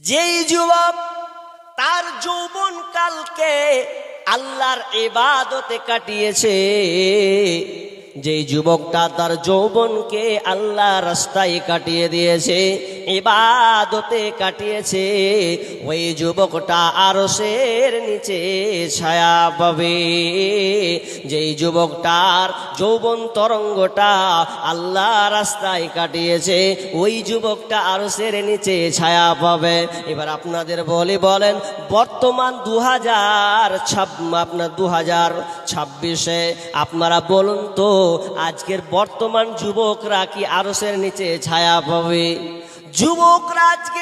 যেই যুবক তার যৌবন কালকে আল্লাহর ইবাদতে কাটিয়েছে, যেই যুবকটা তার যৌবনকে আল্লাহর রাস্তায় কাটিয়ে দিয়েছে, ইবাদতে কাটিয়েছে, ওই যুবকটা আরশের নিচে ছায়া পাবে। যেই যুবকটার যৌবন তরঙ্গটা আল্লাহ রাস্তায় কাটিয়েছে, ওই যুবকটা আরশের নিচে ছায়া পাবে। এবার আপনাদের বলেন বর্তমান 2026 আপনারা বলুন তো আজকের বর্তমান যুবকরা কি আরশের নিচে ছায়া পাবে? যুবকরা আজকে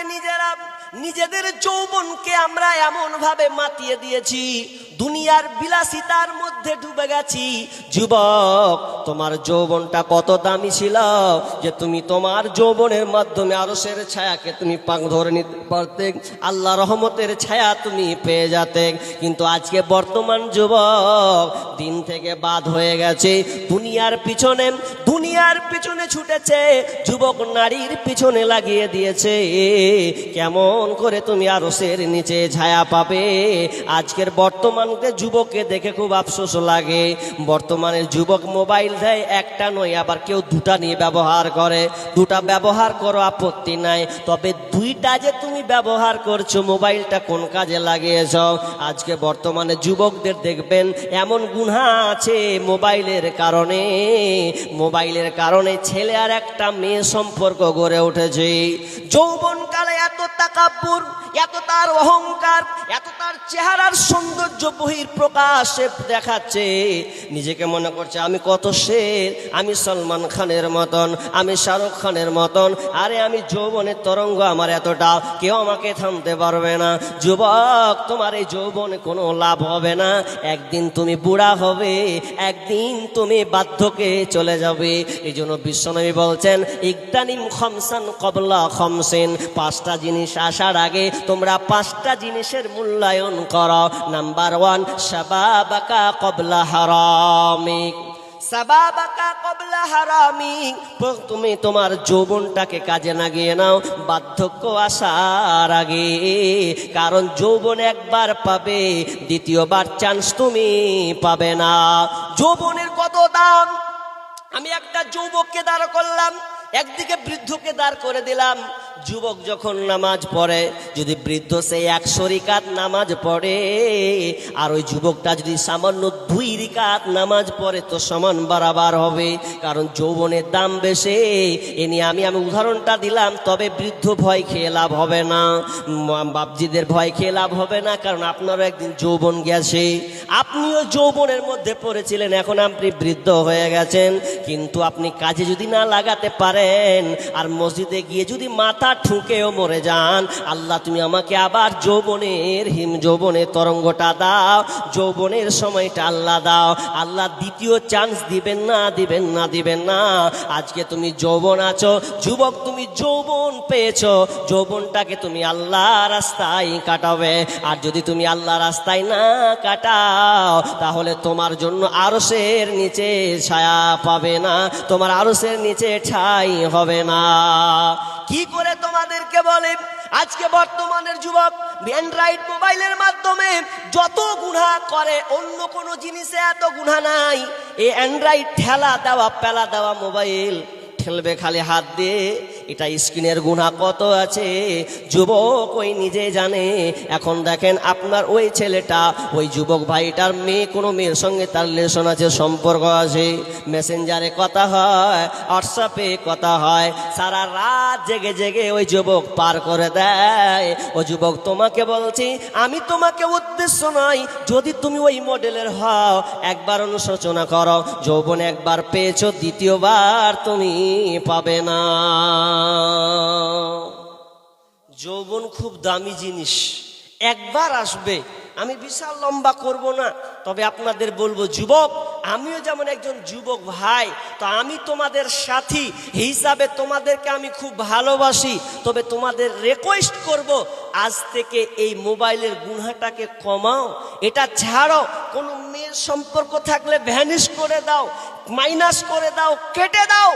নিজেদের যৌবনকে আমরা এমন ভাবে মাতিয়ে দিয়েছি, দুনিয়ার বিলাসিতার মধ্যে ডুবে গেছি। যুবক, তোমার যৌবনটা কত দামি ছিল যে তুমি তোমার যৌবনের মাধ্যমে আরশের ছায়াকে তুমি ধরে নিতে পারতে, আল্লাহ রহমতের ছায়া তুমি পেয়ে যেতে। কিন্তু আজকে বর্তমান যুবক দিন থেকে বাদ হয়ে গেছে, দুনিয়ার পিছনে ছুটেছে, যুবক নারীর পিছনে লাগিয়ে দিয়েছে। কেমন করে তুমি আরশের নিচে ছায়া পাবে? আজকের বর্তমানকে যুবককে দেখে খুব আফসোস লাগে। বর্তমানের যুবক মোবাইল দেয়, একটা নয় আবার কেউ দুটা নিয়ে ব্যবহার করে। দুটা ব্যবহার করো, আপত্তি নাই, তবে দুইটা যে তুমি ব্যবহার করছো, মোবাইলটা কোন কাজে লাগিয়েছ? আজকে বর্তমানে যুবকদের দেখবেন এমন গুনাহ আছে মোবাইলের কারণে ছেলে আর একটা মেয়ে সম্পর্ক গড়ে উঠেছে। যৌবনকালে এত তাকাব্বুর, এত তার অহংকার, এত তার চেহারার সৌন্দর্য বহির প্রকাশে দেখাচ্ছে, নিজেকে মনে করছে আমি কত শের, আমি সলমান খানের মতন, আমি শাহরুখ খানের মতন। আরে আমি যৌবনের তরঙ্গ আমার এতটা, কেউ আমাকে থামতে পারবে না। যুবক, তোমার এই যৌবনে কোনো লাভ হবে না। একদিন তুমি বুড়া হবে, একদিন তুমি বার্ধক্যে চলে যাবে। এই জন্য বিশ্বনবী বলছেন ইগতানিম খামসান ক্বাবলা খামসিন, 5টা জিনিস আসার আগে তোমরা 5টা জিনিসের মূল্যায়ন করো। নাম্বার 1, শাবাবাকা ক্বাবলা হারামিক। সাবাবাকা ক্বাবলা হারামিক, তুমি তোমার যৌবনটাকে কাজে লাগিয়ে নাও বার্ধক্য আসার আগে। কারণ যৌবন একবার পাবে, দ্বিতীয়বার চান্স তুমি পাবে না। যৌবনের কত দাম! আমি একটা যুবককে দাঁড় করলাম, একদিকে বৃদ্ধকে দাঁড় করে দিলাম। যুবক যখন নামাজ পড়ে, যদি বৃদ্ধ সে 100 রিকাত নামাজ পড়ে, আর ওই যুবকটা যদি সামান্য 2 রিকাত নামাজ পড়ে, তো সমান বরাবর হবে। কারণ যৌবনের দাম বেশি। এ নিয়ে আমি উদাহরণটা দিলাম, তবে বৃদ্ধ ভয় খেয়ে লাভ হবে না, বাপজিদের ভয় খেয়ে লাভ হবে না। কারণ আপনারও একদিন যৌবন গেছে, আপনিও যৌবনের মধ্যে পড়েছিলেন, এখন আপনি বৃদ্ধ হয়ে গেছেন। কিন্তু আপনি কাজে যদি না লাগাতে পারেন, আর মসজিদে গিয়ে যদি মাথা ঠুকেও মরে যান, আল্লাহ তুমি আমাকে আবার যৌবনের তরঙ্গটা দাও, যৌবনের সময়টা আল্লাহ দাও। আল্লাহ দ্বিতীয় চান্স দিবেন না। আজকে তুমি যৌবন আছো, যুবক, তুমি যৌবন পেয়েছো, যৌবনটাকে তুমি আল্লাহ রাস্তায় কাটাবে। আর যদি তুমি আল্লাহ রাস্তায় না কাটাও, তাহলে তোমার জন্য আরশের নিচে ছায়া পাবে না, তোমার আরশের নিচে ঠাঁই হবে না। কি করে তোমাদেরকে বলে, আজকে বর্তমানের যুবক অ্যান্ড্রয়েড মোবাইলের মাধ্যমে যত গুনাহ করে, অন্য কোনো জিনিসে এত গুনাহ নাই। এই অ্যান্ড্রয়েড ঠেলা দেওয়া, পেলা দেওয়া মোবাইল ঠেলবে খালি হাত দিয়ে, এটা স্ক্রিনের গুনাহ কত আছে যুবক ওই নিজে জানে। এখন দেখেন আপনার ওই ছেলেটা, ওই যুবক ভাইটার কোনো মেয়ের সঙ্গে তার রিলেশন আছে, সম্পর্ক আছে, মেসেঞ্জারে কথা হয়, হোয়াটসঅ্যাপে কথা হয়, সারা রাত জেগে ওই যুবক পার করে দেয়। ও যুবক, তোমাকে বলছি, আমি তোমাকে উদ্দেশ্য নয়, যদি তুমি ওই মডেলের হও, একবার অনুশোচনা করো, যৌবন একবার পেয়েছো, দ্বিতীয়বার তুমি পাবে না। যৌবন খুব দামি জিনিস, একবার আসবে। আমি বিশাল লম্বা করব না, তবে আপনাদের বলবো, যুবক, আমিও যেমন একজন যুবক ভাই, তো আমি তোমাদের সাথী হিসাবে তোমাদেরকে আমি খুব ভালোবাসি। তবে তোমাদের রিকোয়েস্ট করব, আজ থেকে এই মোবাইলের গুনাহটাকে কমাও, এটা ছাড়ো। কোনো মেয়ের সম্পর্ক থাকলে ভ্যানিশ করে দাও, মাইনাস করে দাও, কেটে দাও।